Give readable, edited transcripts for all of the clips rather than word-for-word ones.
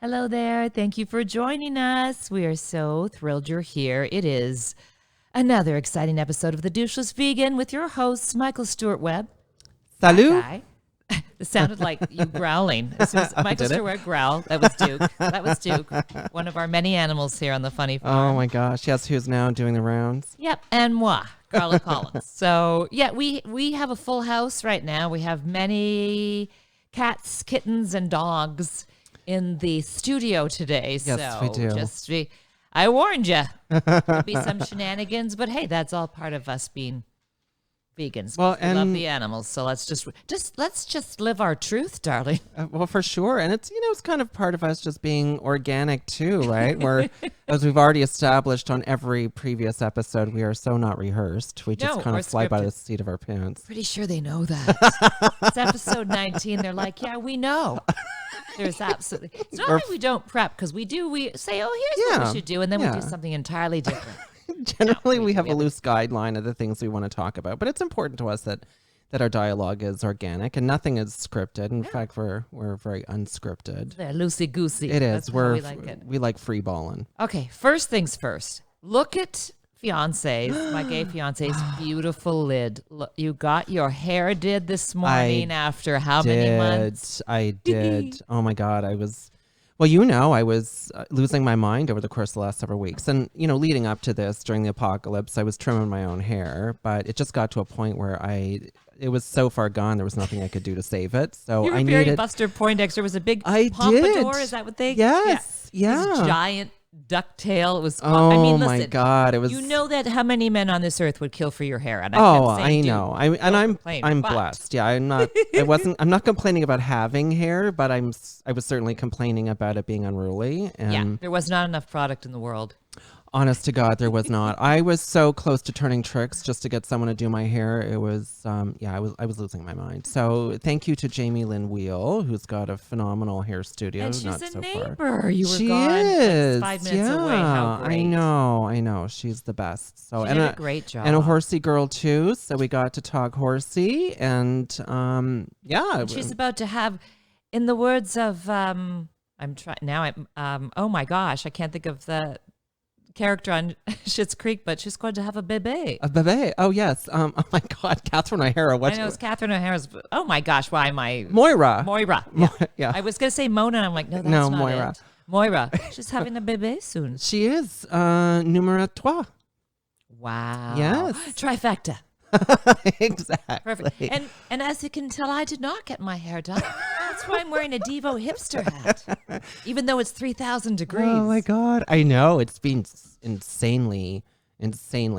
Hello there. Thank you for joining us. We are so thrilled you're here. It is another exciting episode of The Doucheless Vegan with your hosts, Michael Stewart Webb. Salut. It sounded like you growling. As soon as Michael Stewart Webb growled, that was Duke. That was Duke, one of our many animals here on the Funny Farm. Oh my gosh. Yes, who's now doing the rounds? Yep, and moi, Carla Collins. So yeah, we have a full house right now. We have many cats, kittens, and dogs in the studio today. Yes, so we do. I warned you. There'll be some shenanigans, but hey, that's all part of us being vegans. Well, we love the animals, so let's just live our truth, darling. Well, for sure. And it's kind of part of us just being organic too, right? Where, as we've already established on every previous episode, we are so not rehearsed. We just kind of fly by the seat of our pants. Pretty sure they know that. It's episode 19. They're like, yeah, we know. There's absolutely. It's not that we don't prep, because we do. We say, oh, here's what we should do, and then we do something entirely different. Generally, we have a loose guideline of the things we want to talk about, but it's important to us that our dialogue is organic and nothing is scripted. In fact, we're very unscripted. They're loosey goosey. It is. We like free balling. Okay, first things first. Look at Fiance's, my gay fiance's beautiful lid. Look, you got your hair did this morning after how many months? I did. Oh my God, I was losing my mind over the course of the last several weeks. And, leading up to this, during the apocalypse, I was trimming my own hair, but it just got to a point where it was so far gone, there was nothing I could do to save it. So you were very Buster Poindexter. Was a big pompadour. Is that what they? Yes. Yeah. This giant ducktail. It was. Oh my God! It was. You know that how many men on this earth would kill for your hair? And I know. I'm blessed. Yeah, I'm not. I'm not complaining about having hair, but I was certainly complaining about it being unruly. And there was not enough product in the world. Honest to God, there was not. I was so close to turning tricks just to get someone to do my hair. It was, I was losing my mind. So thank you to Jamie Lynn Wheel, who's got a phenomenal hair studio. And she's not a so neighbor. Far. You were she gone is. 5 minutes away. How great. I know. She's the best. So she did a great job. And a Horsey girl too. So we got to talk Horsey, and she's about to have, in the words of oh my gosh, I can't think of the character on Schitt's Creek, but she's going to have a bébé. A bébé. Oh yes. Oh my God, Catherine O'Hara. I know it's Catherine O'Hara's. Oh my gosh, why am I? Moira. Yeah. I was gonna say Mona, and I'm like, no, that's not Moira. It. Moira. She's having a bébé soon. She is. Numéro 3. Wow. Yes. Trifecta. Exactly. Perfect. And as you can tell, I did not get my hair done. That's why I'm wearing a Devo hipster hat, even though it's 3,000 degrees. Oh my God! I know it's been insanely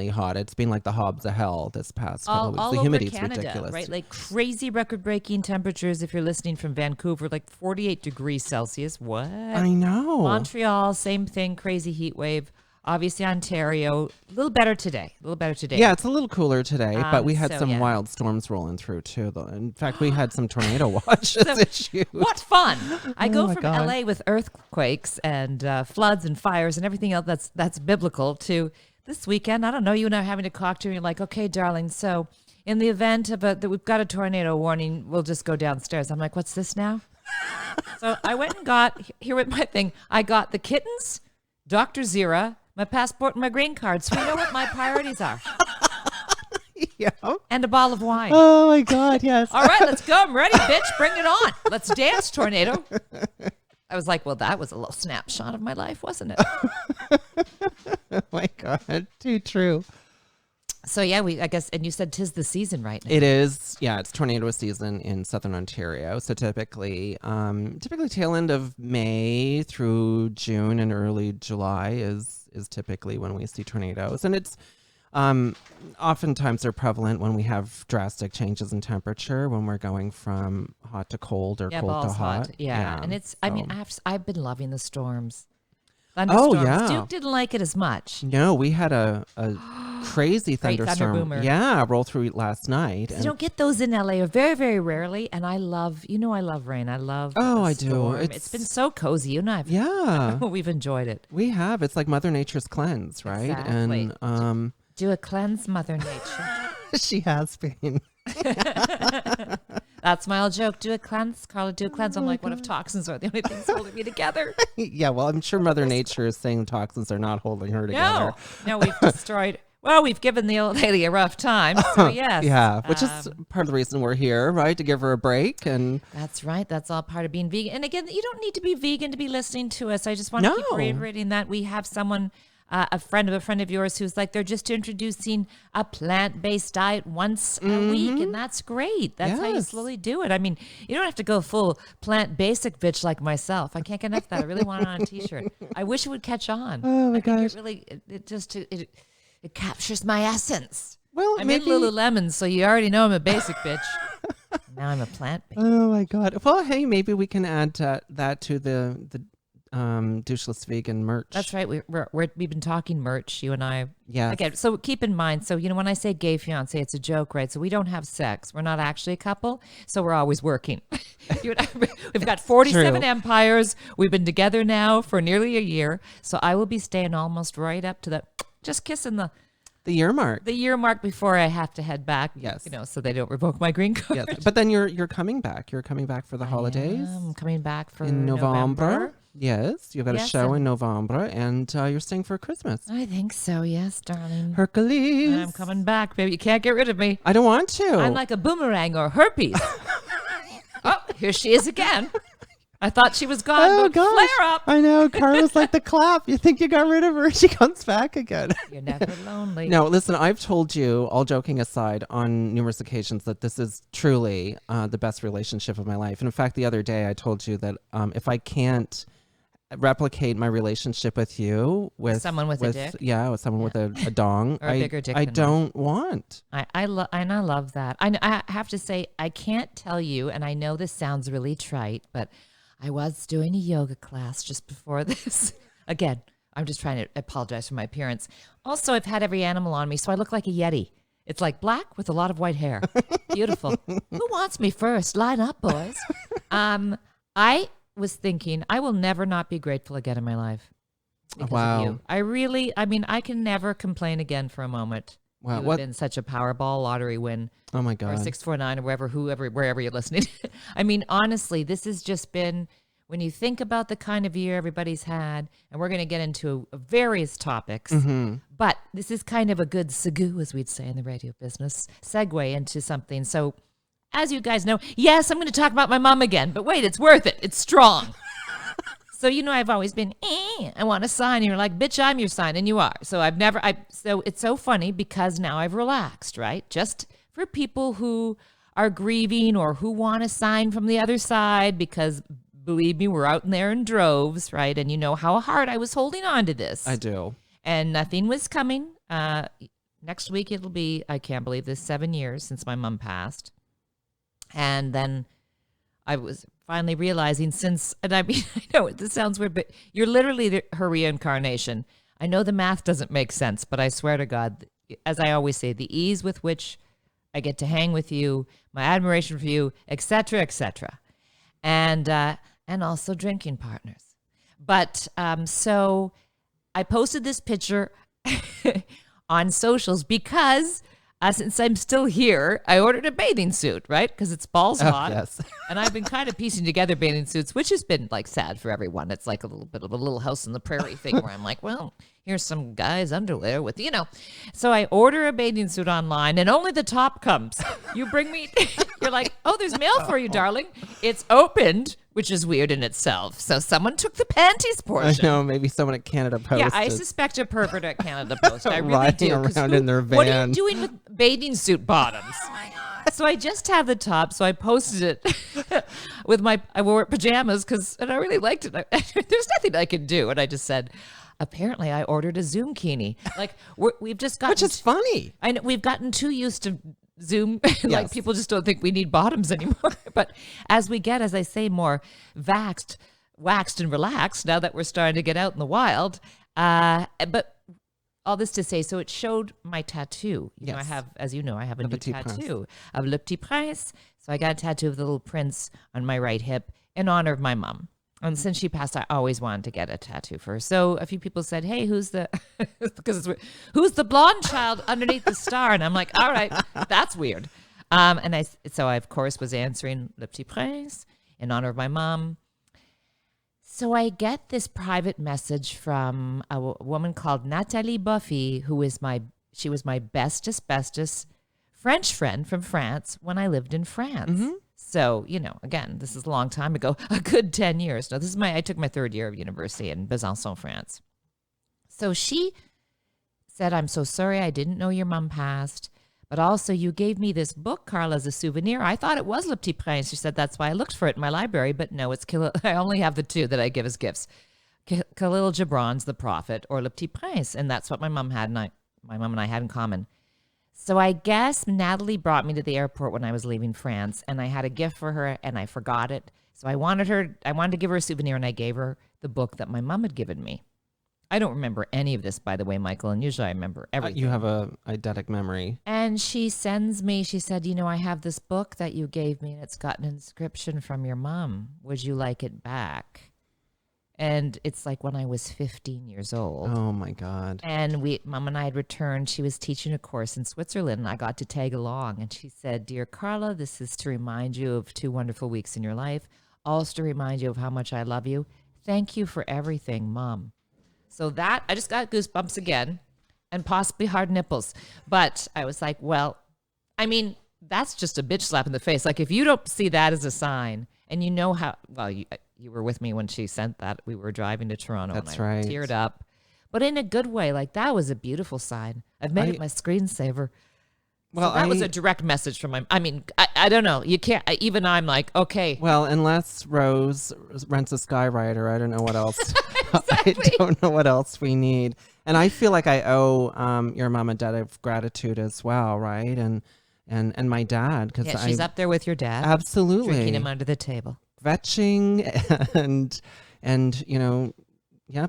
hot. It's been like the Hobbs of hell this past couple of weeks. The humidity's ridiculous, right? Like crazy record-breaking temperatures. If you're listening from Vancouver, like 48 degrees Celsius. What? I know. Montreal, same thing. Crazy heat wave. Obviously, Ontario, a little better today. Yeah, it's a little cooler today, but we had some wild storms rolling through too. In fact, we had some tornado watch issues. What fun! I go from LA with earthquakes and floods and fires and everything else that's biblical to this weekend. I don't know. You and I are having a cocktail. And you're like, okay, darling. So in the event of that we've got a tornado warning, we'll just go downstairs. I'm like, what's this now? So I went and got here with my thing. I got the kittens, Dr. Zira, my passport, and my green card, so we know what my priorities are. Yeah. And a bottle of wine. Oh my God, yes. All right, let's go. I'm ready, bitch. Bring it on. Let's dance, tornado. I was like, well, that was a little snapshot of my life, wasn't it? Oh my God, too true. So yeah, I guess, and you said 'tis the season right now. It is. Yeah, it's tornado season in southern Ontario. So typically tail end of May through June and early July is typically when we see tornadoes. And it's oftentimes they're prevalent when we have drastic changes in temperature, when we're going from hot to cold or cold to hot. Yeah. And it's, I mean, I've been loving the storms. Thunderstorms. Oh, yeah. Duke didn't like it as much. No, we had a crazy thunderstorm. Yeah, roll through last night. You don't get those in LA, or very, very rarely. And I love rain. I love I storm. do. It's been so cozy. You and I we've enjoyed it. We have. It's like Mother Nature's cleanse, right? Exactly. And do a cleanse, Mother Nature. She has been. That's my old joke. Do a cleanse, Carla, do a cleanse. I'm like, what if toxins are the only things holding me together? Yeah, well, I'm sure Mother Nature is saying toxins are not holding her together. No, we've destroyed. Well, we've given the old lady a rough time. So yes. Yeah, which is part of the reason we're here, right? To give her a break. And that's right. That's all part of being vegan. And again, you don't need to be vegan to be listening to us. I just want to keep reiterating that we have someone, a friend of yours who's like, they're just introducing a plant-based diet once a week. And that's great. That's how you slowly do it. I mean, you don't have to go full plant basic bitch like myself. I can't get enough of that. I really want it on a t-shirt. I wish it would catch on. Oh my gosh. It captures my essence. Well, I'm in Lululemon, so you already know I'm a basic bitch. Now I'm a plant-based. Oh my God. Well, hey, maybe we can add that to the doucheless vegan merch. That's right. We've been talking merch, you and I. Yeah. Again, so keep in mind. So when I say gay fiance, it's a joke, right? So we don't have sex. We're not actually a couple. So we're always working. We've got 47 empires. We've been together now for nearly a year. So I will be staying almost right up to the. Just kissing the year mark. The year mark before I have to head back. Yes. So they don't revoke my green card. Yes. But then you're coming back. You're coming back for the holidays. I'm coming back for in November. Yes. You've got a show in November, and you're staying for Christmas. I think so. Yes, darling. Hercules. I'm coming back, baby. You can't get rid of me. I don't want to. I'm like a boomerang or herpes. Oh, here she is again. I thought she was gone, but flare up. I know. Carla's like the clap. You think you got rid of her. She comes back again. You're never lonely. No, listen, I've told you, all joking aside, on numerous occasions that this is truly the best relationship of my life. And in fact, the other day I told you that if I can't replicate my relationship with you, with someone with a dick. Yeah, with someone with a dong. Or a bigger dick I don't want. I love that. I have to say, I can't tell you, and I know this sounds really trite, but I was doing a yoga class just before this. Again, I'm just trying to apologize for my appearance. Also, I've had every animal on me, so I look like a Yeti. It's like black with a lot of white hair. Beautiful. Who wants me first? Line up, boys. I was thinking, I will never not be grateful again in my life. Wow. Of you. I can never complain again for a moment. Wow. You've been such a Powerball lottery win. Oh my God. Or 649 or wherever you're listening. I mean, honestly, this has just been, when you think about the kind of year everybody's had, and we're going to get into various topics, but this is kind of a good segue, as we'd say in the radio business, segue into something. So as you guys know, yes, I'm going to talk about my mom again, but wait, it's worth it. It's strong. So, I've always been, I want a sign. And you're like, bitch, I'm your sign. And you are. So so it's so funny because now I've relaxed, right? Just for people who are grieving or who want a sign from the other side, because believe me, we're out in there in droves, right? And you know how hard I was holding on to this. I do. And nothing was coming. Next week, it'll be, I can't believe this, 7 years since my mom passed. And then I was finally realizing and I know this sounds weird, but you're literally her reincarnation. I know the math doesn't make sense, but I swear to God, as I always say, the ease with which I get to hang with you, my admiration for you, etc., etc., and also drinking partners. But so I posted this picture on socials because since I'm still here, I ordered a bathing suit, right? Because it's balls hot. Yes. And I've been kind of piecing together bathing suits, which has been like sad for everyone. It's like a little bit of a Little House on the Prairie thing where I'm like, well, here's some guy's underwear with, So I order a bathing suit online and only the top comes. You bring me, you're like, oh, there's mail for you, darling. It's opened, which is weird in itself. So someone took the panties portion. I know, maybe someone at Canada Post. Yeah, I suspect a pervert at Canada Post. I really do. Around in their van. What are you doing with bathing suit bottoms? So I just have the top, so I posted it with I wore pajamas and I really liked it. There's nothing I could do. And I just said, apparently I ordered a Zoom kini. Like we've just gotten. Which is funny. I know we've gotten too used to Zoom. Like people just don't think we need bottoms anymore. But as I say, more waxed and relaxed now that we're starting to get out in the wild. But all this to say, so it showed my tattoo. I have, as you know, I have a new tattoo of Le Petit Prince. So I got a tattoo of the little prince on my right hip in honor of my mom. And since she passed, I always wanted to get a tattoo for her. So a few people said, hey, who's the blonde child underneath the star? And I'm like, all right, that's weird. So I, of course, was answering Le Petit Prince in honor of my mom. So I get this private message from a woman called Nathalie Buffy, who is she was my bestest French friend from France when I lived in France. Mm-hmm. So, again, this is a long time ago, a good 10 years. No, I took my third year of university in Besançon, France. So she said, I'm so sorry, I didn't know your mom passed. But also, you gave me this book, Carla, as a souvenir. I thought it was Le Petit Prince. She said, that's why I looked for it in my library. But no, I only have the two that I give as gifts. Khalil Gibran's The Prophet or Le Petit Prince. And that's what my mom and I had in common. So I guess Natalie brought me to the airport when I was leaving France. And I had a gift for her, and I forgot it. So I wanted to give her a souvenir, and I gave her the book that my mom had given me. I don't remember any of this, by the way, Michael, and usually I remember everything. You have a eidetic memory. And she said, I have this book that you gave me, and it's got an inscription from your mom. Would you like it back? And it's like when I was 15 years old. Oh, my God. And Mom and I had returned. She was teaching a course in Switzerland, and I got to tag along. And she said, Dear Carla, this is to remind you of 2 wonderful weeks in your life, also to remind you of how much I love you. Thank you for everything, Mom. So that, I just got goosebumps again and possibly hard nipples. But I was like, well, I mean, that's just a bitch slap in the face. Like, if you don't see that as a sign, and you know how, well, you were with me when she sent that. We were driving to Toronto. That's and I right. teared up. But in a good way. Like, that was a beautiful sign. I've made it my screensaver. Well, so that was a direct message from I don't know. You can't, even I'm like, okay. Well, unless Rose rents a Skywriter, I don't know what else. Exactly. I don't know what else we need. And I feel like I owe your mom a debt of gratitude as well, right? And my dad. Yeah, she's up there with your dad. Absolutely. Drinking him under the table. Vetching and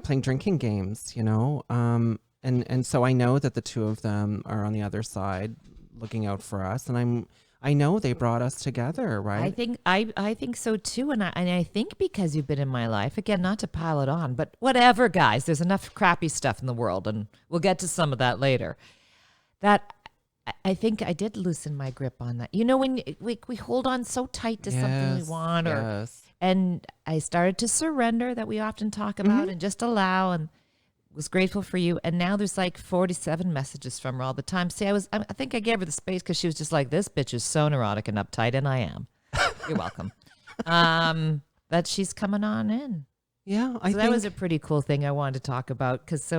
playing drinking games, And so I know that the two of them are on the other side looking out for us, and I know they brought us together, right? I think so too, and I think because you've been in my life, again, not to pile it on, but whatever, guys, there's enough crappy stuff in the world, and we'll get to some of that later. That I think I did loosen my grip on that. When we hold on so tight to something we want, and I started to surrender, that we often talk about, and just allow, and was grateful for you. And now there's like 47 messages from her all the time. See, I think I gave her the space because she was just like, this bitch is so neurotic and uptight, and I am. You're welcome. That she's coming on in. Yeah, I think that was a pretty cool thing I wanted to talk about, because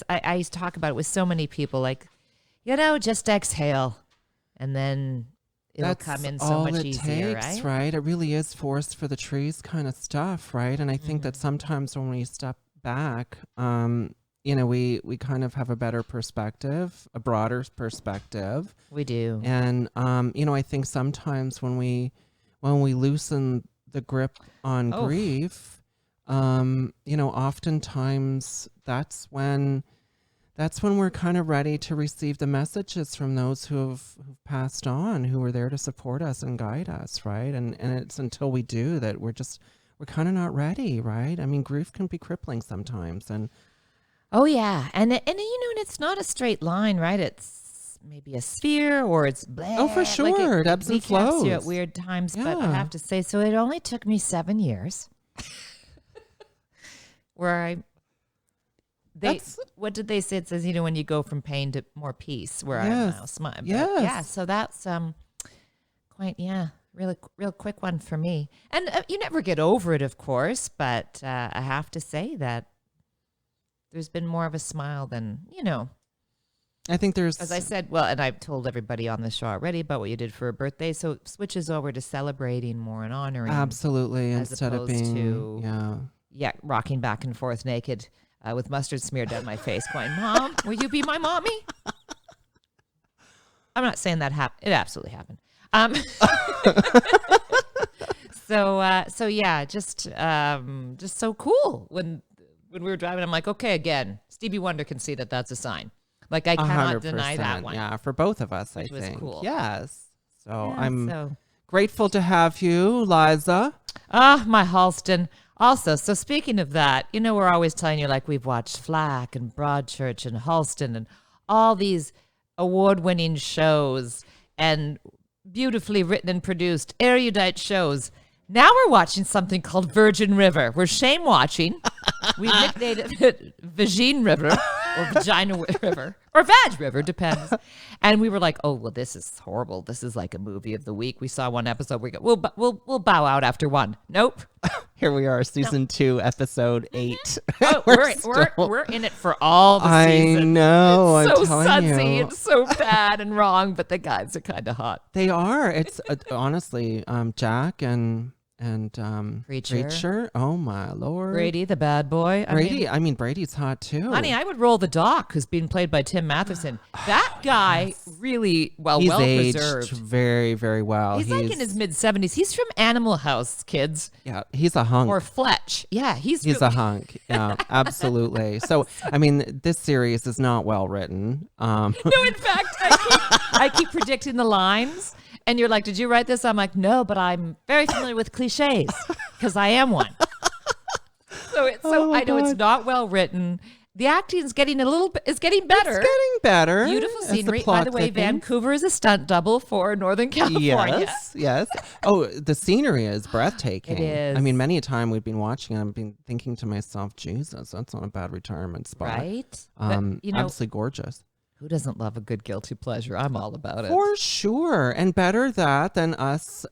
I used to talk about it with so many people, like, just exhale, and then it'll come in so much easier, takes, right? It really is forest for the trees kind of stuff, right? And I think that sometimes when we step back, we kind of have a better perspective, a broader perspective. We do. And I think sometimes when we loosen the grip on grief, oftentimes that's when we're kind of ready to receive the messages from those who've passed on, who were there to support us and guide us, right? And it's until we do that we're kind of not ready, right? I mean, grief can be crippling sometimes, and oh yeah, and and it's not a straight line, right? It's maybe a sphere, or it's blah. Oh, for sure, like it ebbs and flows at weird times. Yeah. But I have to say, so it only took me 7 years, where what did they say? It says, when you go from pain to more peace, where I'm now smiling. Yes. Yeah, so that's real quick one for me. And you never get over it, of course, but I have to say that there's been more of a smile than, I think there's, as I said, well, and I've told everybody on the show already about what you did for a birthday, so it switches over to celebrating more and honoring. Absolutely, instead of being rocking back and forth naked with mustard smeared down my face, going, Mom, will you be my mommy? I'm not saying that happened. It absolutely happened. So yeah, just so cool. When we were driving, I'm like, okay, again, Stevie Wonder can see that that's a sign. Like, I cannot deny that one. Yeah, for both of us, which I think. Was cool. Yes. So I'm grateful to have you, Liza. My Halston. Also, so speaking of that, we're always telling you, like, we've watched Flack and Broadchurch and Halston and all these award-winning shows and beautifully written and produced, erudite shows. Now we're watching something called Virgin River. We're shame watching. We nicknamed it Vagine River or Vagina River or Vag River, depends. And we were like, oh, well, this is horrible. This is like a movie of the week. We saw one episode. We go, we'll bow out after one. Nope. Here we are, season 2, episode 8. Oh, we're in it for all the season. I know. It's so I'm telling sudsy you. and so bad and wrong, but the guys are kind of hot. They are. It's honestly Jack and Preacher. Oh my Lord. Brady, the bad boy. Brady's hot too. Honey, I would roll the Doc, who's being played by Tim Matheson. That guy really He's well aged preserved. very, very well. He's like in his mid-70s. He's from Animal House, kids. Yeah, he's a hunk. Or Fletch. Yeah, he's really a hunk. Yeah, absolutely. So, I mean, this series is not well written. No, in fact, I keep predicting the lines. And you're like, did you write this? I'm like, no, but I'm very familiar with cliches because I am one. I know it's not well written. The acting is getting better. It's getting better. Beautiful scenery. By the way, Vancouver is a stunt double for Northern California. Yes. Oh, the scenery is breathtaking. It is. I mean, many a time we've been watching and I've been thinking to myself, Jesus, that's not a bad retirement spot. Right? Absolutely gorgeous. Who doesn't love a good guilty pleasure? I'm all about it. For sure. And better that than us,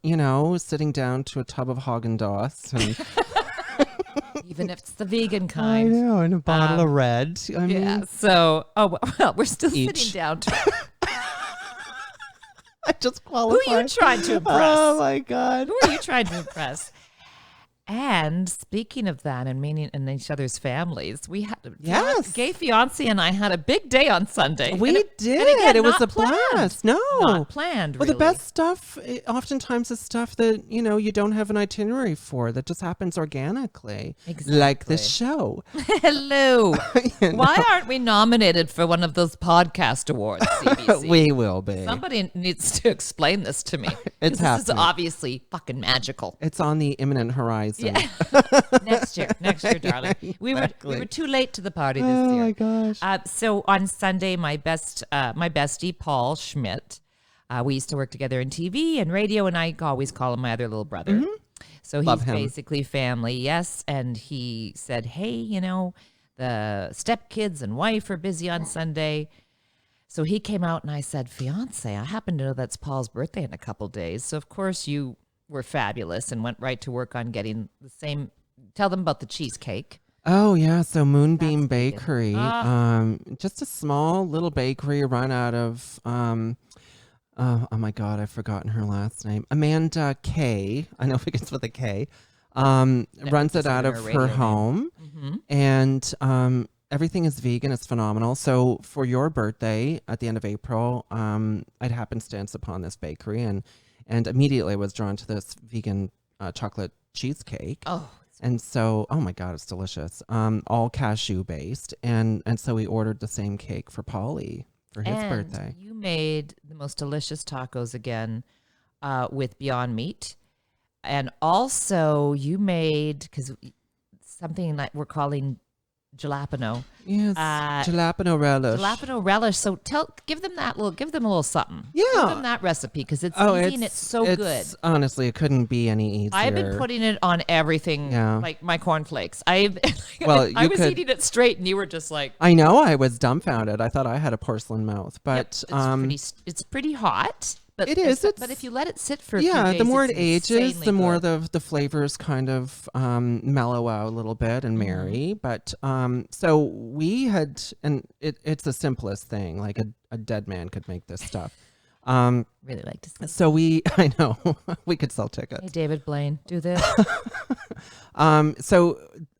sitting down to a tub of Haagen-Dazs. And even if it's the vegan kind. I know, and a bottle of red. I mean, so, we're still sitting down to I just qualified. Who are you trying to impress? Oh, my God. Who are you trying to impress? And speaking of that and meaning in each other's families, we had gay fiance and I had a big day on Sunday. We did. Again, it was a blast. No, not planned. Well, really. The best stuff oftentimes is stuff that you don't have an itinerary for, that just happens organically, like this show. Hello. Why aren't we nominated for one of those podcast awards? CBC? We will be. Somebody needs to explain this to me. It's happening. This is obviously fucking magical. It's on the imminent horizon. Yeah. next year, darling. We were too late to the party this year. Oh my gosh! So on Sunday, my bestie Paul Schmidt, we used to work together in TV and radio, and I always call him my other little brother. Mm-hmm. So he's basically family, yes. And he said, "Hey, the stepkids and wife are busy on Sunday." So he came out, and I said, "Fiance, I happen to know that's Paul's birthday in a couple days. So of course you were fabulous and went right to work on getting the same." Tell them about the cheesecake. Oh yeah, so Moonbeam Bakery, just a small little bakery run out of oh my God, I've forgotten her last name. Amanda K. I know it begins with a K. Runs it out of her home, and everything is vegan. It's phenomenal. So for your birthday at the end of April, I'd happenstance upon this bakery and immediately was drawn to this vegan chocolate cheesecake. Oh, and so, oh my God, it's delicious. All cashew based. And so we ordered the same cake for Paulie for his birthday. You made the most delicious tacos again with Beyond Meat. And also you made, because something like we're calling jalapeno. Yes, jalapeno relish. Jalapeno relish. So give them a little something. Yeah, give them that recipe because it's easy and it's so good. Honestly, it couldn't be any easier. I've been putting it on everything, like my cornflakes. I was eating it straight, and you were just like, I know, I was dumbfounded. I thought I had a porcelain mouth, but it's pretty hot. But it is. But if you let it sit for a few days, the more it ages, the more the flavors kind of mellow out a little bit and marry. But so we had, and it's the simplest thing. Like a dead man could make this stuff. Really like to see. So I know, we could sell tickets. Hey, David Blaine, do this. So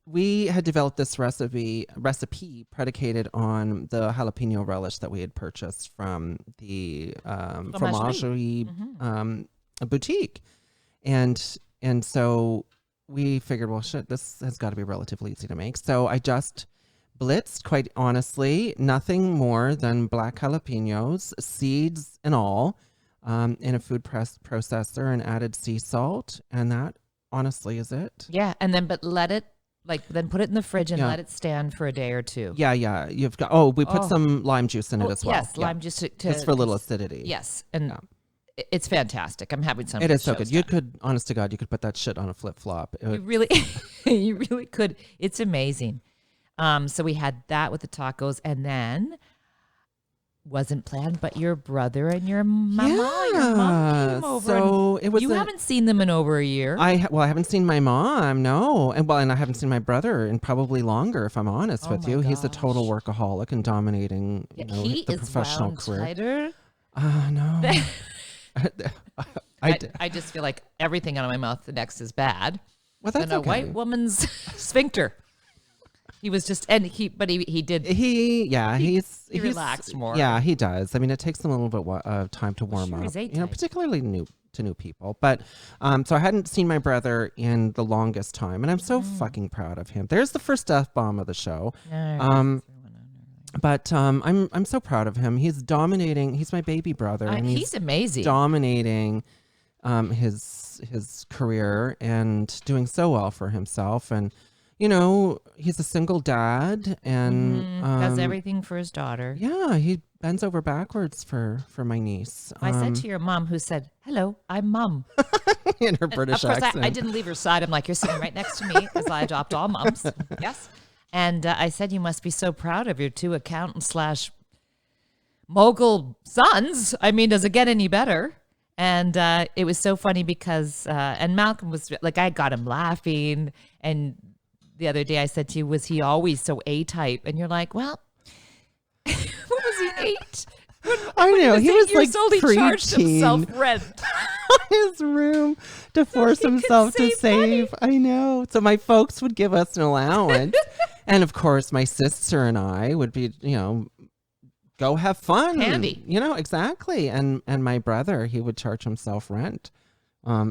we had developed this recipe predicated on the jalapeno relish that we had purchased from the fromagerie boutique, and so we figured, well, shit, this has got to be relatively easy to make. So I just blitzed, quite honestly, nothing more than black jalapenos, seeds and all, in a food processor, and added sea salt, and that honestly is it. Yeah, and then but let it Like then put it in the fridge and let it stand for a day or two. Yeah. You've got. We put some lime juice in it as well. Yes, lime juice to just for a little acidity. Yes, and it's fantastic. I'm having some. It is so good. You could, honest to God, you could put that shit on a flip flop. You really, you really could. It's amazing. So we had that with the tacos, and then wasn't planned, but your brother and your mom came over. So it was. You haven't seen them in over a year. I haven't seen my mom. No, and I haven't seen my brother in probably longer. If I'm honest with you, he's a total workaholic and dominating. He the is professional career. Tighter. No. I just feel like everything out of my mouth next is bad. Well, that's a white woman's sphincter. He was just, he did. He relaxed more. Yeah, he does. I mean, it takes him a little bit of time to warm up. Particularly to new people. But so I hadn't seen my brother in the longest time, and I'm so fucking proud of him. There's the first F bomb of the show. But I'm so proud of him. He's dominating. He's my baby brother. And he's amazing. Dominating his career and doing so well for himself. And he's a single dad and does everything for his daughter. Yeah, he bends over backwards for my niece. I said to your mom, who said, "Hello, I'm Mom," in her British accent. Of course, I didn't leave her side. I'm like, you're sitting right next to me because I adopt all moms. Yes. And I said, you must be so proud of your 2 accountant / mogul sons. I mean, does it get any better? And it was so funny because, and Malcolm was like, I got him laughing. And the other day I said to you, was he always so A-type? And you're like, well, what was he, 8? I know. He was like old, he charged himself rent. His room to force himself to save. I know. So my folks would give us an allowance. And of course, my sister and I would be, go have fun. Handy. Exactly. And my brother, he would charge himself rent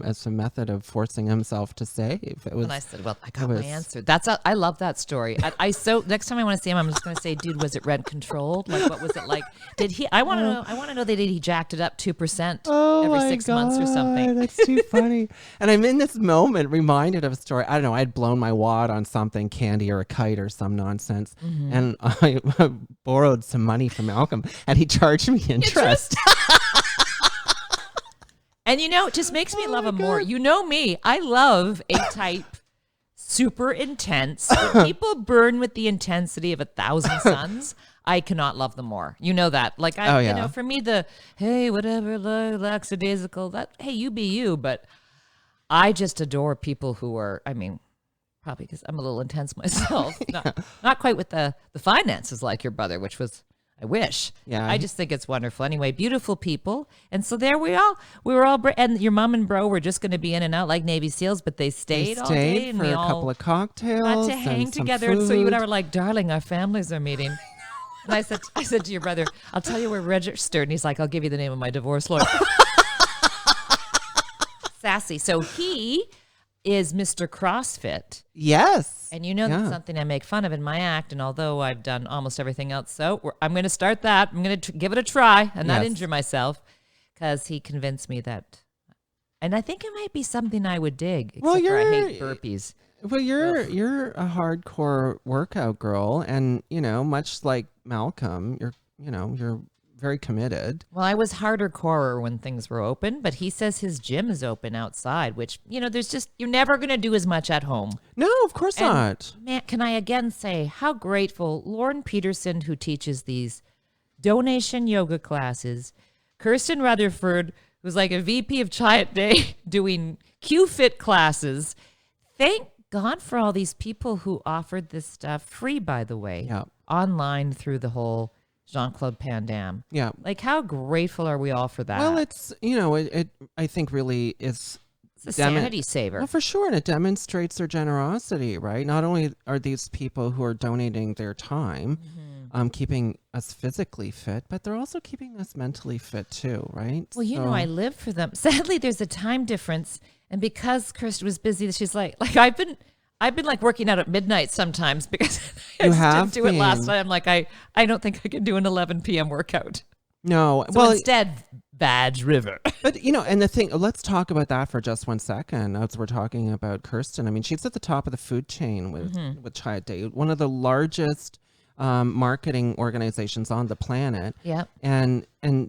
as a method of forcing himself to save. And I said, well, I got my answer. I love that story. So next time I want to see him, I'm just going to say, dude, was it rent controlled? Like, what was it like? Did he, I want to know that he jacked it up 2% every 6 months or something. That's too funny. And I'm in this moment reminded of a story. I don't know. I'd blown my wad on something, candy or a kite or some nonsense. And I borrowed some money from Malcolm and he charged me interest. And it just makes me love him more. You know me. I love A-type, super intense. When people burn with the intensity of 1,000 suns, I cannot love them more. You know that. Like, for me, hey, whatever, lackadaisical, hey, you be you. But I just adore people who are, probably because I'm a little intense myself. Not quite with the finances like your brother, which was... I wish. Yeah. I just think it's wonderful. Anyway, beautiful people. And so there we were all, and your mom and bro were just going to be in and out like Navy SEALs, but they stayed all day. And for we a couple of cocktails. Got to hang together. And so you and I were like, darling, our families are meeting. And I said to your brother, I'll tell you we're registered. And he's like, I'll give you the name of my divorce lawyer. Sassy. So he is Mr. CrossFit. Yes. And that's something I make fun of in my act. And although I've done almost everything else, so I'm going to start that. I'm going to give it a try and not injure myself because he convinced me that. And I think it might be something I would dig. Except for I hate burpees. Well, you're a hardcore workout girl. And, much like Malcolm, you're very committed. Well, I was harder core when things were open, but he says his gym is open outside, which, there's just, you're never going to do as much at home. No, of course not. Man, can I again say how grateful Lauren Peterson, who teaches these donation yoga classes, Kirsten Rutherford, who's like a VP of Chiat Day doing Q-Fit classes. Thank God for all these people who offered this stuff free, by the way, online through the whole Jean-Claude Van Damme. Yeah. Like, how grateful are we all for that? Well, it's, it I think really is... It's a sanity saver. Well, for sure. And it demonstrates their generosity, right? Not only are these people who are donating their time, keeping us physically fit, but they're also keeping us mentally fit too, right? Well, I live for them. Sadly, there's a time difference. And because Kirsten was busy, she's like I've been like working out at midnight sometimes because I didn't do it last night. I'm like, I don't think I can do an 11 p.m. workout. No. So instead, Badge River. But, and the thing, let's talk about that for just 1 second as we're talking about Kirsten. I mean, she's at the top of the food chain with Chiat Day, one of the largest marketing organizations on the planet. Yeah. And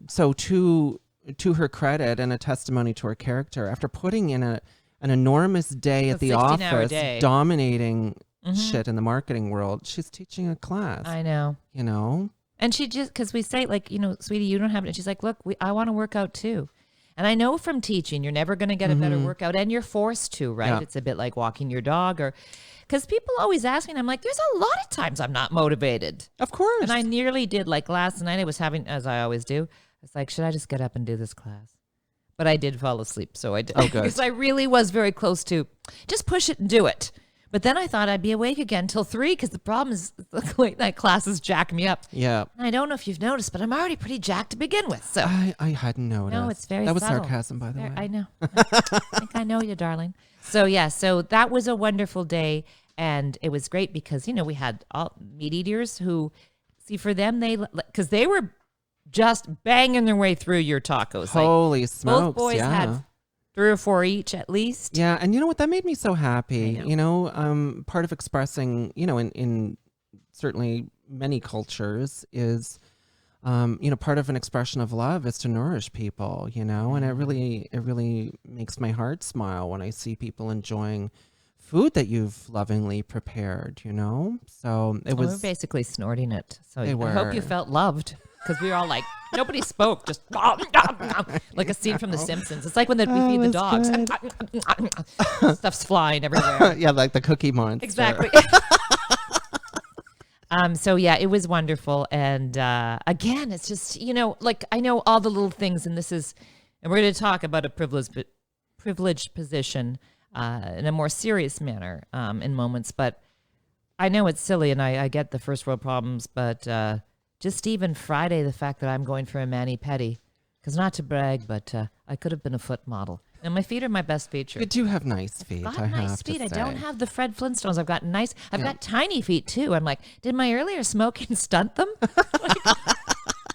so to her credit and a testimony to her character, after putting in an enormous day at the office, dominating shit in the marketing world, she's teaching a class. I know. And she just, because we say, like, sweetie, you don't have it. And she's like, look, I want to work out too. And I know from teaching, you're never going to get a better workout, and you're forced to, right? Yeah. It's a bit like walking your dog, or because people always ask me, and I'm like, there's a lot of times I'm not motivated. Of course. And I nearly did, like last night I was having, as I always do, I was like, should I just get up and do this class? But I did fall asleep, so I did. Oh, good. Because I really was very close to just push it and do it. But then I thought I'd be awake again till 3, because the problem is the late night classes jack me up. Yeah. And I don't know if you've noticed, but I'm already pretty jacked to begin with. So I hadn't noticed. No, it's very That was subtle. sarcasm, by the way. I know. I think I know you, darling. So yeah, so that was a wonderful day, and it was great because we had all meat eaters who, see, for them because they were just banging their way through your tacos. Holy smokes! Both boys had 3 or 4 each at least. Yeah, and you know what? That made me so happy. Part of expressing, in certainly many cultures is, part of an expression of love is to nourish people, and it really makes my heart smile when I see people enjoying food that you've lovingly prepared, So it was. We're basically snorting it. So I hope you felt loved. Because we were all like, nobody spoke, just like a scene from The Simpsons. It's like when we feed the dogs. Stuff's flying everywhere. Yeah, like the Cookie Monster. Exactly. So yeah, it was wonderful. And again, it's just, like I know all the little things, and we're going to talk about a privileged position in a more serious manner in moments. But I know it's silly, and I get the first world problems, but just even Friday, the fact that I'm going for a mani-pedi, because not to brag, but I could have been a foot model. And my feet are my best feature. You do have nice feet. I've got nice feet. I don't have the Fred Flintstones. I've got tiny feet too. I'm like, did my earlier smoking stunt them? I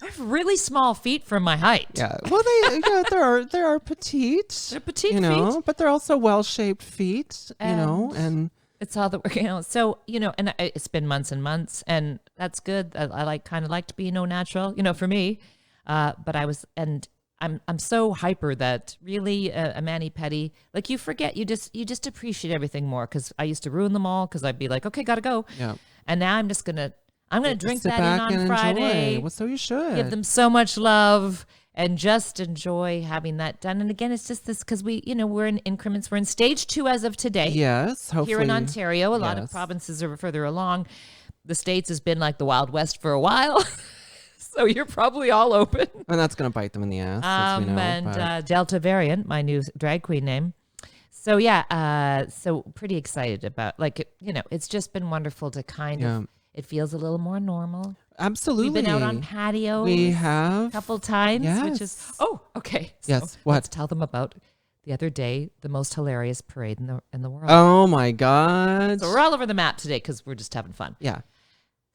have really small feet for my height. Yeah. Well, there are petite. They're petite feet, but they're also well-shaped feet. And it's all the So and it's been months and months, and that's good. I kind of like to be natural, for me. But I'm so hyper that really a mani-pedi, like you forget, you just appreciate everything more, because I used to ruin them all because I'd be like, okay, gotta go. Yeah. And now I'm gonna drink that in on Friday. Well, so you should give them so much love and just enjoy having that done. And again, it's just this because we're in increments. We're in stage 2 as of today. Yes, hopefully. Here in Ontario, a lot of provinces are further along. The States has been like the Wild West for a while. So you're probably all open. And that's going to bite them in the ass, as we know. Delta variant, my new drag queen name. So yeah, so pretty excited about, it's just been wonderful to kind of, it feels a little more normal. Absolutely. We've been out on patios. We have. A couple times, which is, okay. So yes, what? Let's tell them about the other day, the most hilarious parade in the world. Oh my God. So we're all over the map today because we're just having fun. Yeah.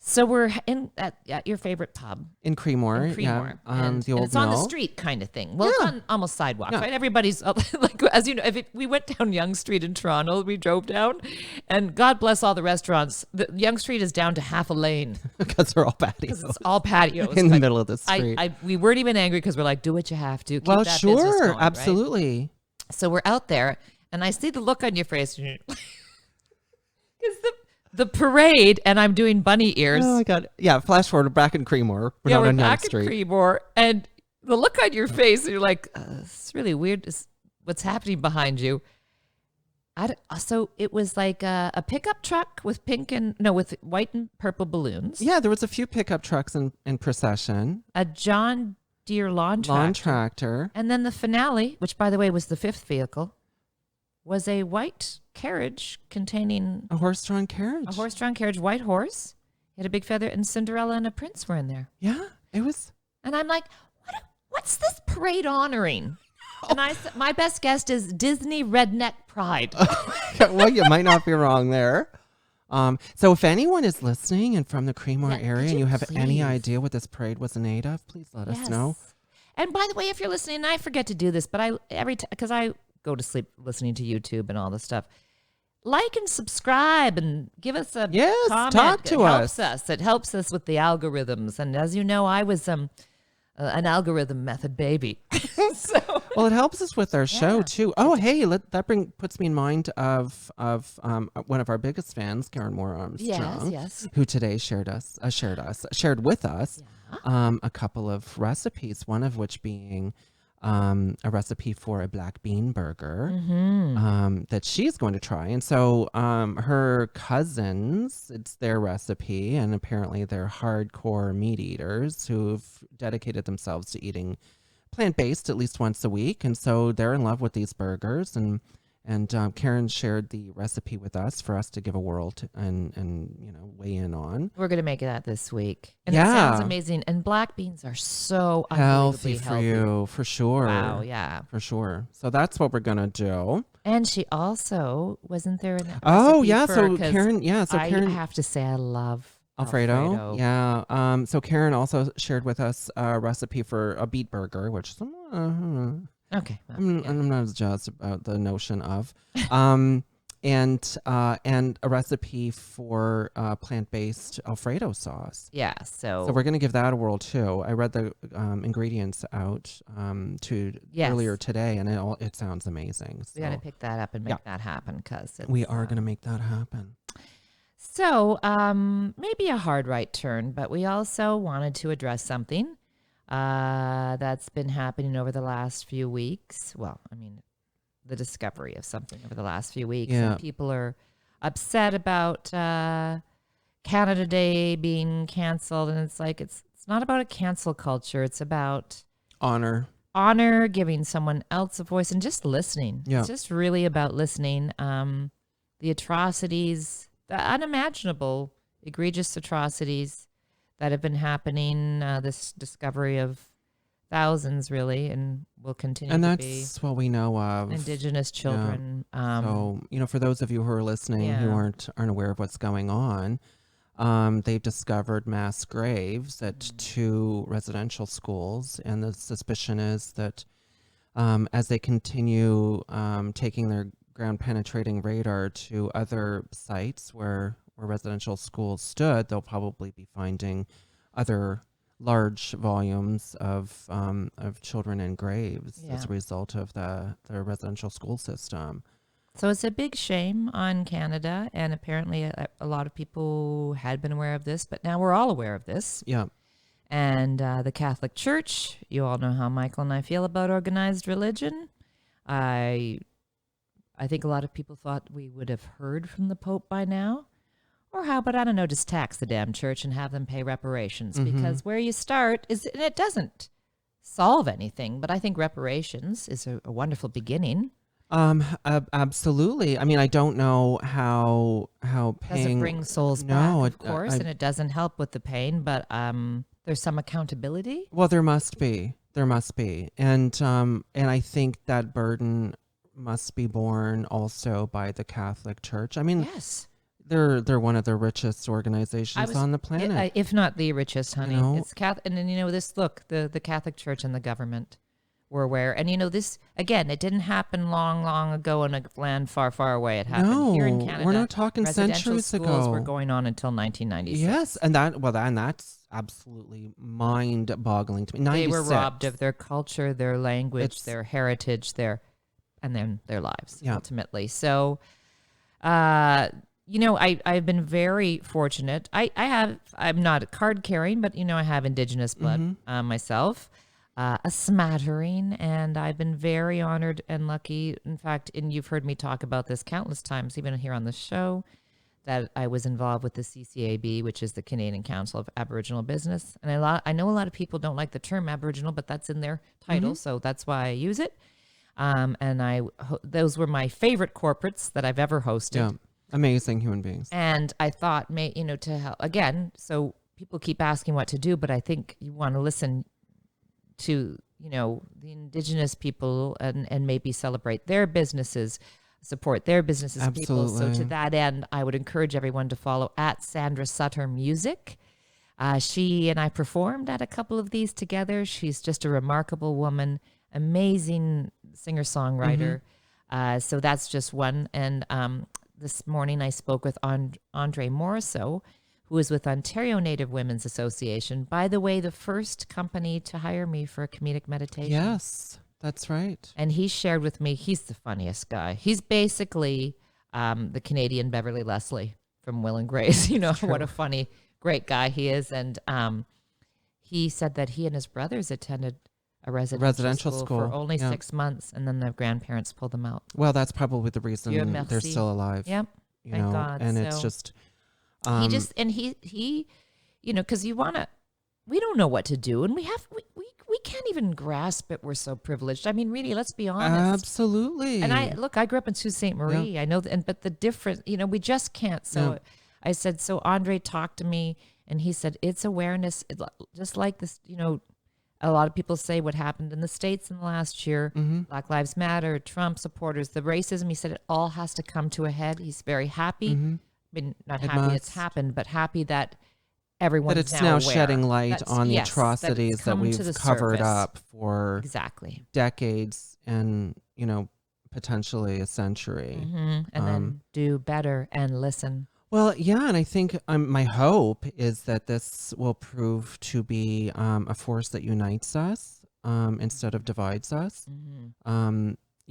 So we're at your favorite pub. In Creemore. Yeah, on the old it's on the mill. street kind of thing. Well, it's on almost sidewalks, right? Everybody's, like, as you know, we went down Yonge Street in Toronto, we drove down, and God bless all the restaurants. The Yonge Street is down to half a lane. Because they're all patios. Because it's all patios. In the middle of the street. We weren't even angry because we're like, do what you have to. Keep well, that sure, business going, absolutely. Right? So we're out there, and I see the look on your face. Because the parade, and I'm doing bunny ears. Oh my God. Yeah, flash forward, back in Creemore. We're not on Yonge Street. Back in Creemore, and the look on your face, and you're like, it's really weird. What's happening behind you? So it was like a pickup truck with with white and purple balloons. Yeah, there was a few pickup trucks in procession. A John Deere lawn tractor. And then the finale, which by the way was the 5th vehicle, was a white carriage containing a horse-drawn carriage. A horse-drawn carriage, white horse. He had a big feather, and Cinderella and a prince were in there. Yeah, it was. And I'm like, what's this parade honoring? And I said, my best guess is Disney Redneck Pride. Well, you might not be wrong there. So if anyone is listening and from the Creemore area and you have any idea what this parade was in aid of, please let us know. And by the way, if you're listening, and I forget to do this, but because I go to sleep listening to YouTube and all this stuff, like and subscribe and give us a comment. Talk to us. It helps us with the algorithms. And as you know, I was an algorithm method baby. Well, it helps us with our show too. Oh, hey, puts me in mind of one of our biggest fans, Karen Moore Armstrong, who today shared with us a couple of recipes. One of which being a recipe for a black bean burger that she's going to try. And so her cousins, it's their recipe, and apparently they're hardcore meat eaters who've dedicated themselves to eating plant-based at least once a week. And so they're in love with these burgers. And Karen shared the recipe with us for us to give a whirl and weigh in on. We're going to make that this week. And it sounds amazing. And black beans are so healthy for you, for sure. Wow, yeah. For sure. So that's what we're going to do. And she also, wasn't there an Karen, I have to say I love Alfredo. Yeah. So Karen also shared with us a recipe for a beet burger, which okay. I'm not as jazzed about the notion of, and a recipe for plant-based Alfredo sauce. Yeah. So we're gonna give that a whirl too. I read the ingredients out earlier today, and it sounds amazing. So we gotta pick that up and make that happen because we are gonna make that happen. So maybe a hard right turn, but we also wanted to address something that's been happening over the last few weeks. Well, I mean, the discovery of something over the last few weeks. Yeah. And people are upset about Canada Day being canceled. And it's like, it's not about a cancel culture. It's about honor, giving someone else a voice, and just listening. Yeah. It's just really about listening. The atrocities, the unimaginable, egregious atrocities that have been happening, this discovery of thousands, really, and will continue to be. And that's what we know of. Indigenous children. Yeah. So, for those of you who are listening who aren't aware of what's going on, they've discovered mass graves at 2 residential schools, and the suspicion is that as they continue taking their ground-penetrating radar to other sites where residential schools stood, they'll probably be finding other large volumes of children in graves as a result of the residential school system. So it's a big shame on Canada, and apparently a lot of people had been aware of this, but now we're all aware of this. Yeah. And the Catholic Church, you all know how Michael and I feel about organized religion. I think a lot of people thought we would have heard from the Pope by now. Or how about, I don't know, just tax the damn church and have them pay reparations? Because where you start is, and it doesn't solve anything, but I think reparations is a wonderful beginning. Absolutely. I mean, I don't know how paying... Doesn't bring souls back, of course, and it doesn't help with the pain, but there's some accountability. Well, there must be. And I think that burden must be borne also by the Catholic Church. I mean, yes, they're one of the richest organizations on the planet, if not the richest, honey. You know? It's Catholic, and then the Catholic Church and the government were aware. And this again, it didn't happen long ago in a land far, far away. It happened here in Canada. We're not talking centuries ago. Schools were going on until 1996. Yes, and that's absolutely mind-boggling to me. 96. They were robbed of their culture, their language, their heritage, and then their lives, ultimately. So, I've been very fortunate. I'm not card carrying, but I have Indigenous blood myself, a smattering, and I've been very honored and lucky. In fact, and you've heard me talk about this countless times, even here on the show, that I was involved with the CCAB, which is the Canadian Council of Aboriginal Business. And I know a lot of people don't like the term Aboriginal, but that's in their title, so that's why I use it. And those were my favorite corporates that I've ever hosted. Yeah, amazing human beings. And I thought, to help again. So people keep asking what to do, but I think you want to listen to the Indigenous people and maybe celebrate their businesses, support their businesses. Absolutely. People. So to that end, I would encourage everyone to follow @Sandra Sutter Music. She and I performed at a couple of these together. She's just a remarkable woman, amazing singer-songwriter. So that's just one. And this morning I spoke with Andre Morrisseau, who is with Ontario Native Women's Association. By the way, the first company to hire me for a comedic meditation. Yes, that's right. And he shared with me, he's the funniest guy. He's basically the Canadian Beverly Leslie from Will and Grace. You know, what a funny, great guy he is. And he said that he and his brothers attended a residential school for only 6 months, and then their grandparents pulled them out. Well, that's probably the reason they're still alive. Yep. Thank God. And it's just... he you know, because we don't know what to do, and we can't even grasp it. We're so privileged. I mean, really, let's be honest. Absolutely. And I grew up in Sault Ste. Marie. Yeah. I know, but the difference, you know, we just can't. So I said, so Andre talked to me, and he said, it's awareness, just like this, you know, a lot of people say what happened in the States in the last year, Black Lives Matter, Trump supporters, the racism. He said it all has to come to a head. He's very happy. I mean, not happy it's happened, but happy that everyone's that it's now aware. shedding light on the atrocities that we've covered up for decades and, you know, potentially a century. And then do better and listen. Well, yeah, and I think my hope is that this will prove to be a force that unites us instead of divides us.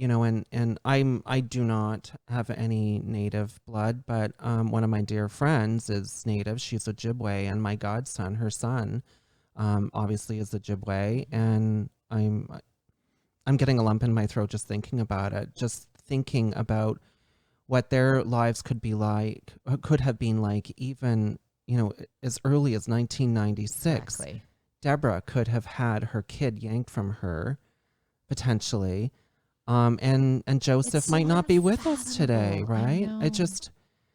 You know, and I do not have any Native blood, but one of my dear friends is Native. She's Ojibwe, and my godson, her son, obviously is Ojibwe, and I'm getting a lump in my throat just thinking about it. Just thinking about what their lives could have been like, even, you know, as early as 1996. Exactly. Deborah could have had her kid yanked from her, potentially. And Joseph might not be with us today, right?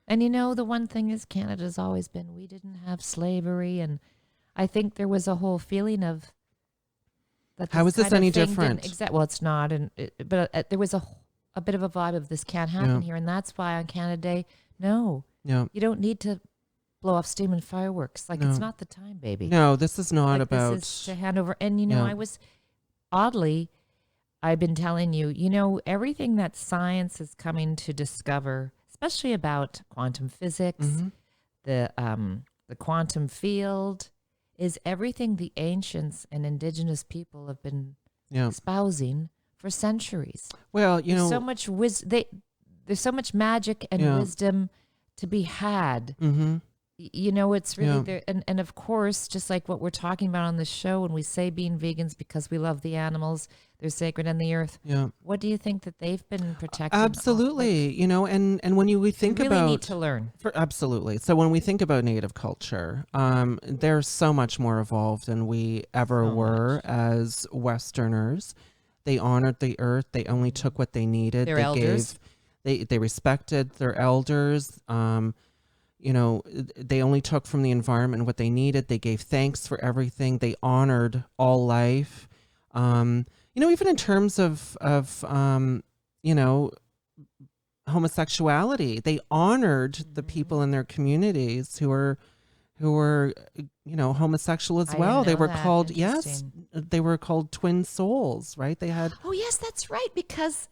And you know, the one thing is Canada's always been, we didn't have slavery. And I think there was a whole feeling of that. How is this any different? Well, it's not. But there was a bit of a vibe of this can't happen here. And that's why on Canada Day, you don't need to blow off steam and fireworks. Like, it's not the time, baby. No, this is not about... This is to hand over. And, you know, I've been telling you, you know, everything that science is coming to discover, especially about quantum physics, the quantum field, is everything the ancients and indigenous people have been espousing for centuries. Well, you know, so much there's so much magic and wisdom to be had. You know, it's really there. And of course, just like what we're talking about on the show, when we say being vegans because we love the animals, they're sacred in the earth. What do you think that they've been protecting? Absolutely. You know, and when we think we really about... need to learn. Absolutely. So when we think about Native culture, they're so much more evolved than we ever were as Westerners. They honored the earth. They only took what they needed. Their elders. They respected their elders. You know, they only took from the environment what they needed. They gave thanks for everything. They honored all life. You know, even in terms of you know, homosexuality, they honored the people in their communities who were, you know, homosexual as well. They were called, they were called twin souls, right? They had... Oh, yes, that's right. Because,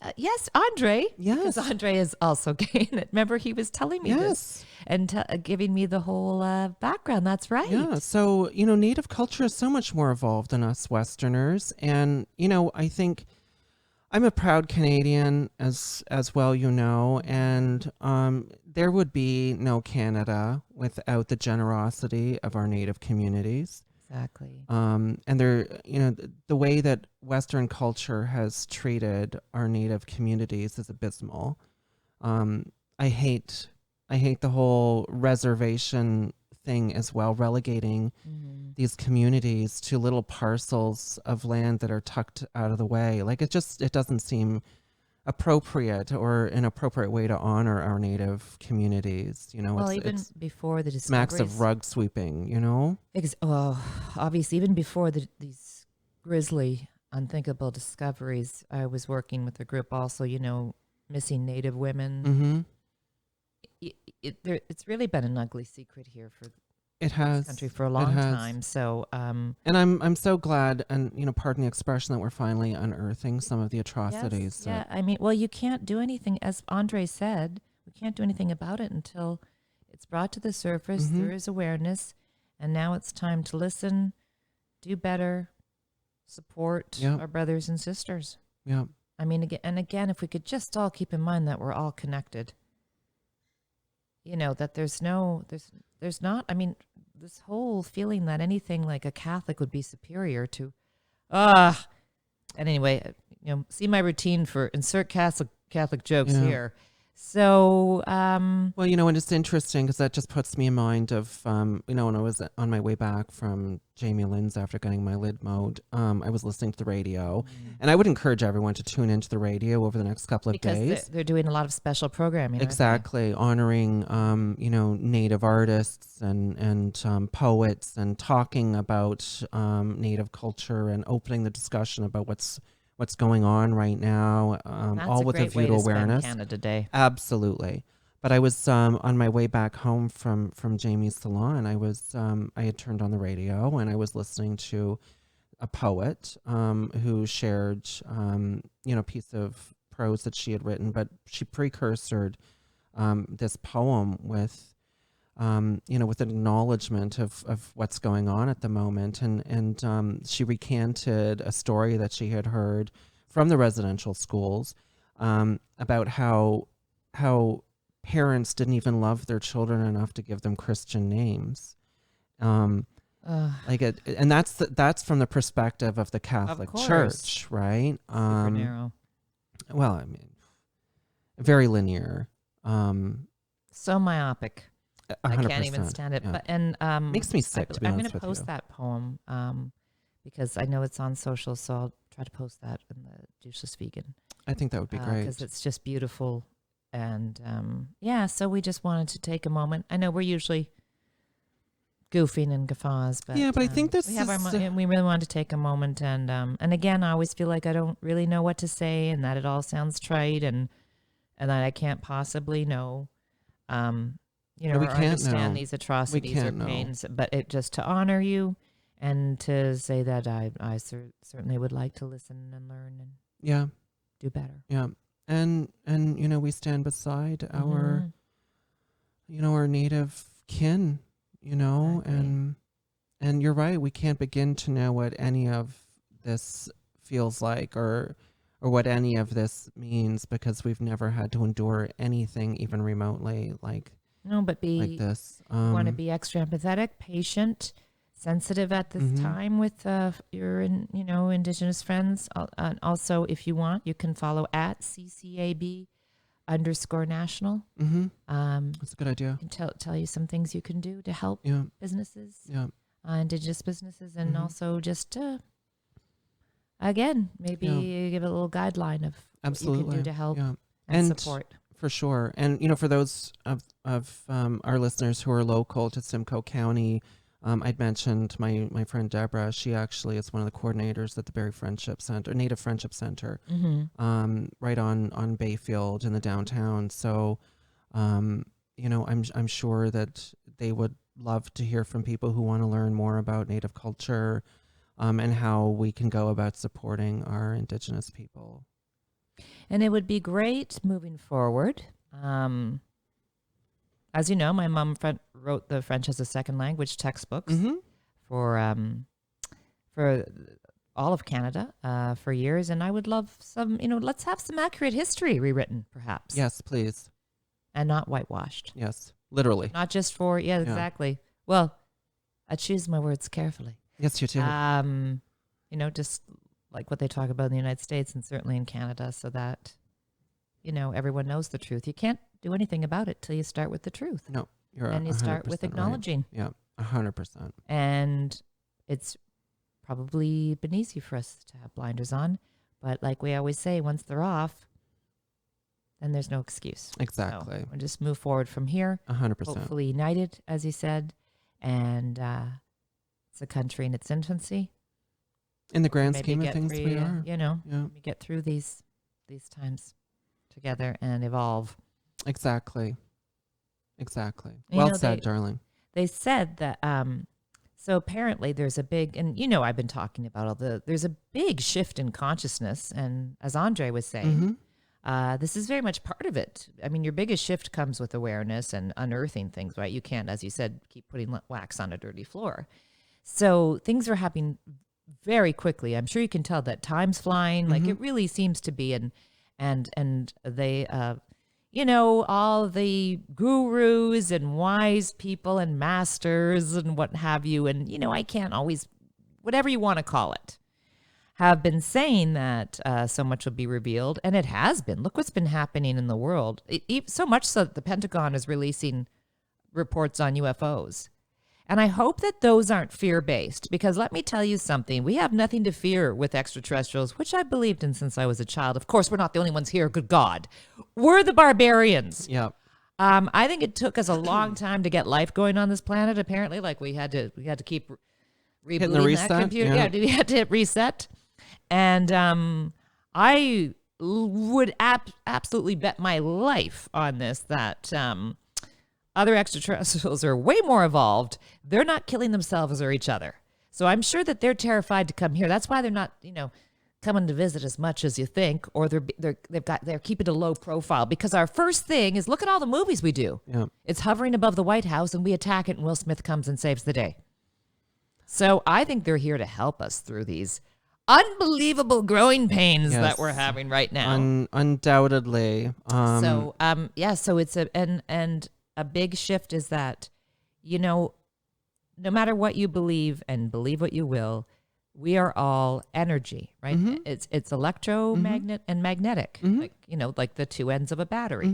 Andre. Yes. Because Andre is also gay. Remember, he was telling me this and giving me the whole background. That's right. Yeah. So, you know, Native culture is so much more evolved than us Westerners. And, you know, I think I'm a proud Canadian as well, you know, and there would be no Canada without the generosity of our Native communities. Exactly. And there, you know, the way that Western culture has treated our Native communities is abysmal. I hate the whole reservation thing as well, relegating these communities to little parcels of land that are tucked out of the way. Like, it doesn't seem appropriate or an appropriate way to honor our Native communities. You know, well, even before the discoveries, smacks of rug sweeping, you know? Obviously, even before these grisly, unthinkable discoveries, I was working with a group also, you know, missing Native women. It's really been an ugly secret here for It has. this country for a long time. So, and I'm so glad, and pardon the expression, that we're finally unearthing some of the atrocities. Yes, yeah, I mean, well, you can't do anything, as Andre said. We can't do anything about it until it's brought to the surface. Mm-hmm. There is awareness, and now it's time to listen, do better, support our brothers and sisters. Yeah. I mean, again, if we could just all keep in mind that we're all connected. That there's not. I mean, this whole feeling that anything like a Catholic would be superior to, and anyway, see my routine for insert Catholic jokes here. So, well, and it's interesting because that just puts me in mind of, when I was on my way back from Jamie Lynn's after getting my lid mowed, I was listening to the radio, and I would encourage everyone to tune into the radio over the next couple of days. Because they're doing a lot of special programming. Exactly. Honoring, Native artists and poets, and talking about Native culture, and opening the discussion about what's going on right now, all with a view to awareness. Canada Day. Absolutely. But I was on my way back home from Jamie's salon. I had turned on the radio, and I was listening to a poet who shared a piece of prose that she had written, but she precursored this poem with with an acknowledgement of what's going on at the moment. And she recanted a story that she had heard from the residential schools about how parents didn't even love their children enough to give them Christian names. And that's from the perspective of the Catholic Church, right? Super narrow. Well, I mean, very linear. So myopic. 100%, I can't even stand it. Yeah. But makes me sick. I'm going to post that poem because I know it's on social, so I'll try to post that in the Juiceless Vegan. I think that would be great because it's just beautiful. And so we just wanted to take a moment. I know we're usually goofing and guffaws, but I think this we really wanted to take a moment. And again, I always feel like I don't really know what to say, and that it all sounds trite, and that I can't possibly know. we or can't understand know. these atrocities or pains, but it just to honor you and to say that I certainly would like to listen and learn and do better. Yeah. And we stand beside our our Native kin, exactly. and you're right, we can't begin to know what any of this feels like or what any of this means, because we've never had to endure anything even remotely like like this. Want to be extra empathetic, patient, sensitive at this time with your Indigenous friends. And also, if you want, you can follow at CCAB _national. That's a good idea. And tell you some things you can do to help businesses, Indigenous businesses, and also just again maybe give a little guideline of what you can do to help and support. For sure. And, for those of our listeners who are local to Simcoe County, I'd mentioned my friend Deborah. She actually is one of the coordinators at the Native Friendship Center, right on Bayfield in the downtown. So, I'm sure that they would love to hear from people who want to learn more about Native culture, and how we can go about supporting our Indigenous people. And it would be great moving forward. As you know, my mom wrote the French as a Second Language textbooks for all of Canada for years. And I would love some, let's have some accurate history rewritten, perhaps. Yes, please. And not whitewashed. Yes, literally. Not just for, exactly. Well, I choose my words carefully. Yes, you do. Just like what they talk about in the United States and certainly in Canada, so that, everyone knows the truth. You can't do anything about it till you start with the truth. No, you're and you start with acknowledging. Right. Yeah, 100%. And it's probably been easy for us to have blinders on, but like we always say, once they're off, then there's no excuse. Exactly. So we'll just move forward from here. 100%. Hopefully united, as you said, and it's a country in its infancy. In the grand scheme of things, we are. We get through these times together and evolve. Exactly. Well said, darling. they said that so apparently there's a big, and I've been talking about there's a big shift in consciousness, and as Andre was saying, this is very much part of it. I mean, your biggest shift comes with awareness and unearthing things, right? You can't, as you said, keep putting wax on a dirty floor. So things are happening very quickly. I'm sure you can tell that time's flying. Like it really seems to be, and they all the gurus and wise people and masters and what have you. And, I can't always, whatever you want to call it, have been saying that so much will be revealed. And it has been. Look what's been happening in the world. So much so that the Pentagon is releasing reports on UFOs. And I hope that those aren't fear-based, because let me tell you something. We have nothing to fear with extraterrestrials, which I believed in since I was a child. Of course, we're not the only ones here. Good God. We're the barbarians. Yeah. I think it took us a long time to get life going on this planet, apparently. Like we had to keep rebooting that computer. Yeah, we had to hit reset. And I would absolutely bet my life on this that other extraterrestrials are way more evolved. They're not killing themselves or each other. So I'm sure that they're terrified to come here. That's why they're not, coming to visit as much as you think, or they're keeping a low profile, because our first thing is look at all the movies we do. Yeah. It's hovering above the White House and we attack it and Will Smith comes and saves the day. So I think they're here to help us through these unbelievable growing pains that we're having right now. Undoubtedly. So it's a big shift is that, no matter what you believe and believe what you will, we are all energy, right? It's electromagnet and magnetic, like the two ends of a battery.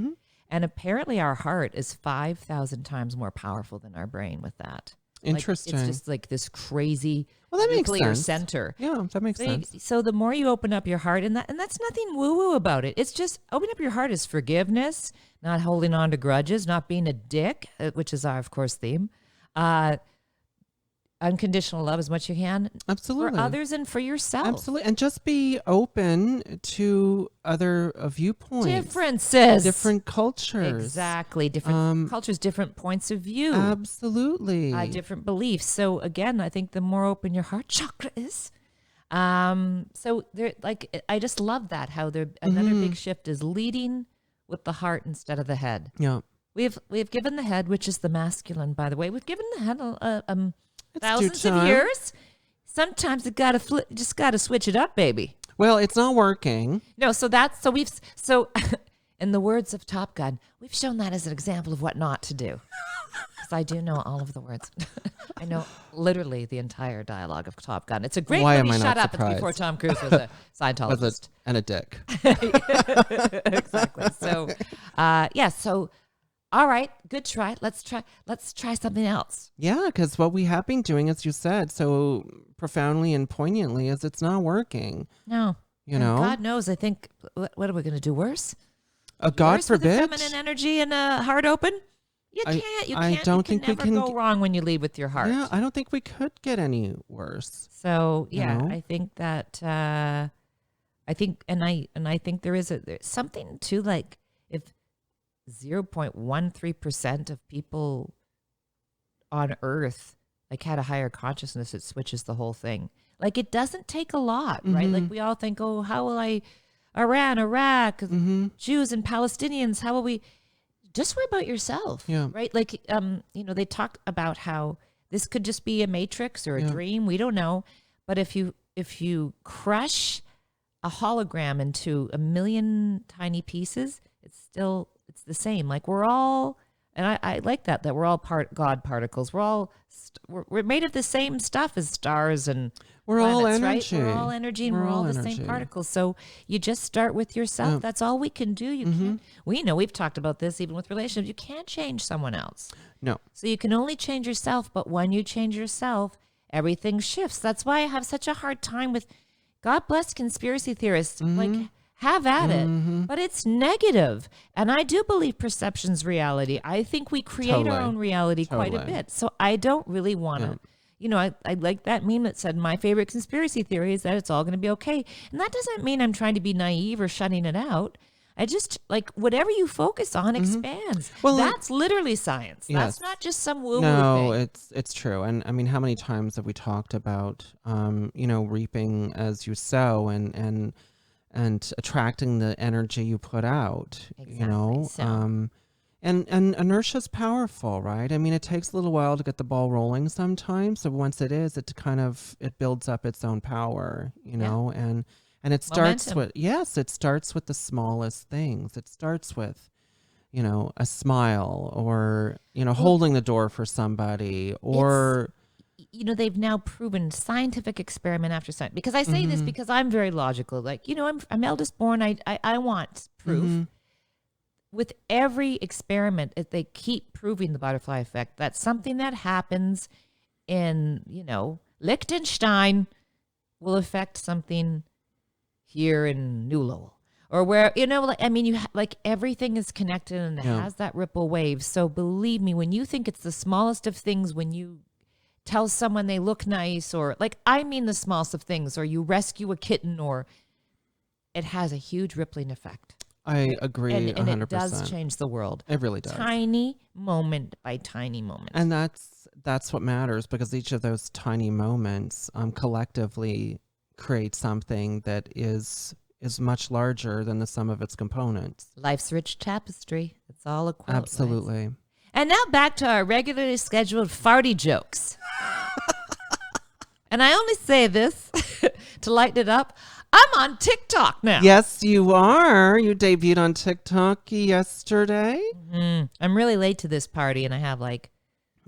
And apparently our heart is 5,000 times more powerful than our brain with that. Interesting. It's just like this crazy that nuclear makes sense. center. Yeah, that makes sense. So the more you open up your heart, and that's nothing woo-woo about it. It's just opening up your heart is forgiveness, not holding on to grudges, not being a dick, which is our, of course, theme. Unconditional love as much as you can. Absolutely. For others and for yourself. Absolutely. And just be open to other viewpoints. Differences. Different cultures. Exactly. Different cultures, different points of view. Absolutely. Different beliefs. So again, I think the more open your heart chakra is, so there, I just love that, how there another big shift is leading with the heart instead of the head. Yeah. We've given the head, which is the masculine, by the way, we've given the head thousands due of time. years. Sometimes you just gotta switch it up, baby. Well, it's not working. No, so in the words of Top Gun, we've shown that as an example of what not to do. Because I do know all of the words. I know literally the entire dialogue of Top Gun. It's a great movie. Shut up. It's before Tom Cruise was a Scientologist. And a dick. Exactly. So, so all right, good try. Let's try something else. Yeah, because what we have been doing, as you said, so profoundly and poignantly, is it's not working. No. You know? God knows, I think, what are we going to do worse? God forbid. With a feminine energy and a heart open? You can't. You can never go wrong when you lead with your heart. Yeah, I don't think we could get any worse. So, I think that, I think there is there's something to, like, if 0.13% of people on Earth had a higher consciousness, it switches the whole thing. Like, it doesn't take a lot, right? Like, we all think, oh, how will Iran, Iraq, Jews and Palestinians, how will we just worry about yourself? Yeah. Right? Like, they talk about how this could just be a matrix or a dream. We don't know. But if you crush a hologram into a million tiny pieces, it's the same. Like, we're all, and I like that we're all God particles. We're all, we're made of the same stuff as stars and we're planets, all energy. Right? We're all energy and we're all the same particles. So you just start with yourself. Yeah. That's all we can do. You can't, we've talked about this even with relationships. You can't change someone else. No. So you can only change yourself. But when you change yourself, everything shifts. That's why I have such a hard time with, God bless conspiracy theorists. Like, have at it, but it's negative. And I do believe perception's reality. I think we create our own reality quite a bit. So I don't really want to, I like that meme that said, my favorite conspiracy theory is that it's all going to be okay. And that doesn't mean I'm trying to be naive or shutting it out. I just like whatever you focus on expands. Well, that's literally science. Yes. That's not just some woo-woo No, thing. it's true. And I mean, how many times have we talked about, reaping as you sow and attracting the energy you put out, Exactly. So. And inertia is powerful, right? I mean, it takes a little while to get the ball rolling sometimes. So once it is, it builds up its own power, and it starts it starts with the smallest things. It starts with, a smile or, holding the door for somebody or. They've now proven scientific experiment after science, because I say this because I'm very logical. Like, I'm eldest born. I want proof. With every experiment, if they keep proving the butterfly effect, that's something that happens in, Liechtenstein will affect something here in New Lowell. Or where, everything is connected and it has that ripple wave. So believe me, when you think it's the smallest of things, when you tell someone they look nice, or the smallest of things, or you rescue a kitten, or it has a huge rippling effect. I agree 100%. And it does change the world. It really does. Tiny moment by tiny moment. And that's what matters, because each of those tiny moments collectively create something that is much larger than the sum of its components. Life's rich tapestry. It's all a quilt. Absolutely. Right? And now back to our regularly scheduled farty jokes. And I only say this to lighten it up. I'm on TikTok now. Yes, you are. You debuted on TikTok yesterday. I'm really late to this party, and I have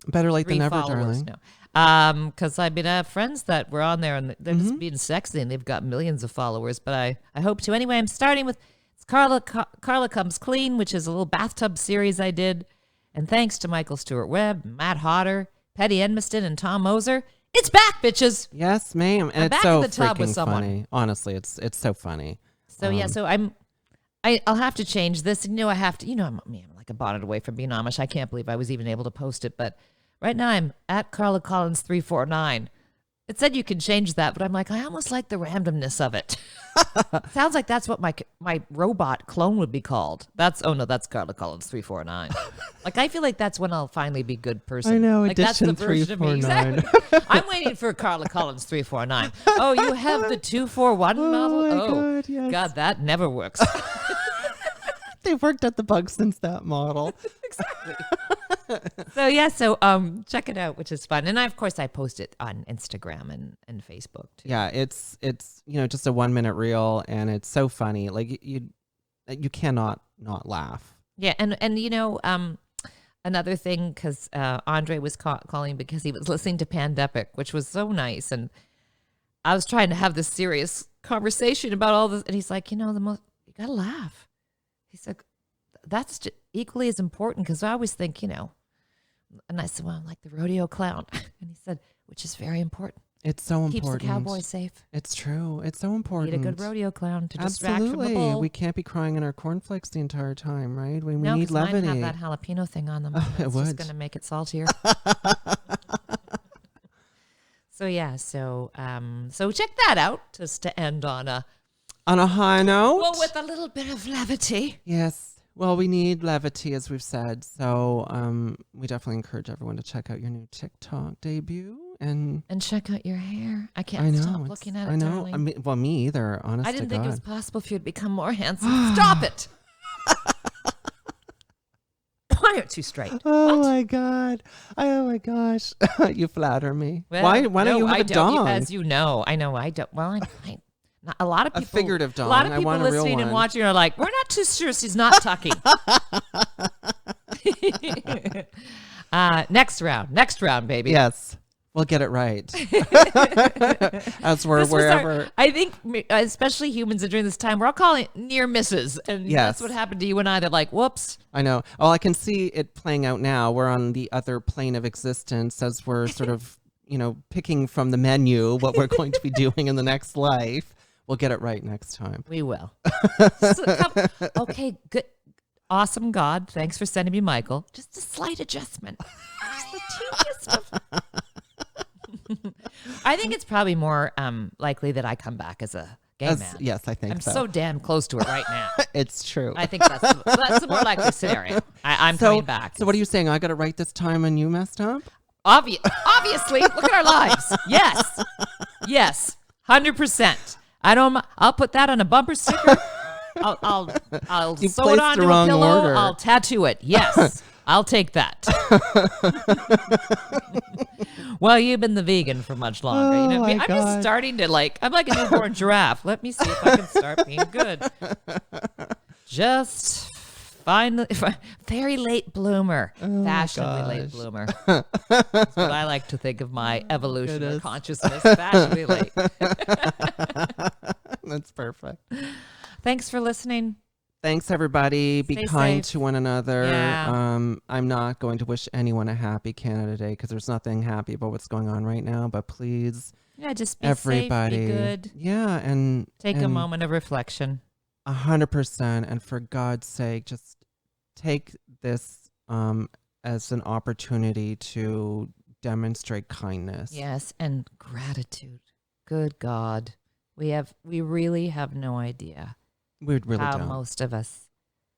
better late 3 than never, followers darling. now. Because I have friends that were on there, and they're just being sexy, and they've got millions of followers. But I hope to. Anyway, I'm starting with Carla Comes Clean, which is a little bathtub series I did. And thanks to Michael Stewart Webb, Matt Hodder, Petty Edmiston, and Tom Moser. It's back, bitches. Yes, ma'am. And I'm it's back so in the tub with freaking someone. funny. Honestly, it's so funny. So so I'll have to change this. I have to. I'm like a bonnet away from being Amish. I can't believe I was even able to post it. But right now I'm at Carla Collins 349. It said you can change that, but I'm like, I almost like the randomness of it. Sounds like that's what my robot clone would be called. That's Carla Collins 349. I feel like that's when I'll finally be good person. I know, that's the version of me. 349. Exactly. I'm waiting for Carla Collins 349. Oh, you have the 241 model? My God, yes. God, that never works. They've worked at the bug since that model. Exactly. So check it out, which is fun. And of course I post it on Instagram and Facebook too. Yeah, it's just a 1 minute reel, and it's so funny. You cannot not laugh. Yeah, and another thing, because Andre was calling because he was listening to Pandepic, which was so nice, and I was trying to have this serious conversation about all this, and he's like, you gotta laugh. He's like, that's equally as important, because I always think, and I said, well, I'm like the rodeo clown. And he said, which is very important. It's so important. Keeps the cowboy safe. It's true. It's so important. Need a good rodeo clown to distract from the bull. We can't be crying in our cornflakes the entire time, right? We No, need levity. mine have that jalapeno thing on them. It's just going to make it saltier. So check that out, just to end on a high note. Well, with a little bit of levity. Yes. Well, we need levity, as we've said. So we definitely encourage everyone to check out your new TikTok debut and check out your hair. I can't stop looking at it. I know. Darling. Me either. Honestly, I didn't think it was possible for you to become more handsome. Stop it. Why aren't you straight? Oh what? My God. Oh my gosh. You flatter me. Well, why don't you have I a don't, dong? as you know. I know I don't. Well, a lot of people, a figurative dong. A lot of people listening and watching are like, we're not too sure she's not tucking. Next round, baby. Yes, we'll get it right. As we're wherever. I think, especially humans during this time, we're all calling it near misses, and that's what happened to you and I. They're like, whoops. I know. Oh, I can see it playing out now. We're on the other plane of existence as we're sort of, picking from the menu what we're going to be doing in the next life. We'll get it right next time. We will. Okay, good. Awesome, God. Thanks for sending me Michael. Just a slight adjustment. Just the teeniest of... I think it's probably more likely that I come back as a Gay man. Yes, I think I'm so damn close to it right now. It's true. I think that's the more likely scenario. I'm coming back. So what are you saying? I got it right this time and you messed up? Obviously, look at our lives. Yes, 100%. I'll put that on a bumper sticker. I'll sew it onto a pillow. Order. I'll tattoo it. Yes, I'll take that. Well, you've been the vegan for much longer. I'm just starting to I'm like a newborn giraffe. Let me see if I can start being good. Just finally, very late bloomer, fashionably late bloomer. That's what I like to think of my evolution of consciousness. Fashionably late. That's perfect. Thanks for listening. Thanks, everybody. Be kind to one another. Yeah. I'm not going to wish anyone a happy Canada Day because there's nothing happy about what's going on right now. But please, just be everybody, safe, be good. Yeah, and take a moment of reflection. 100%. And for God's sake, just take this as an opportunity to demonstrate kindness. Yes, and gratitude. Good God, we really have no idea. We really how don't.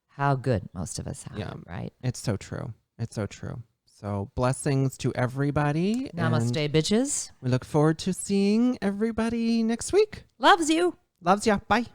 How good most of us have it, right? It's so true. It's so true. So blessings to everybody. Namaste, bitches. We look forward to seeing everybody next week. Loves you. Loves ya. Bye.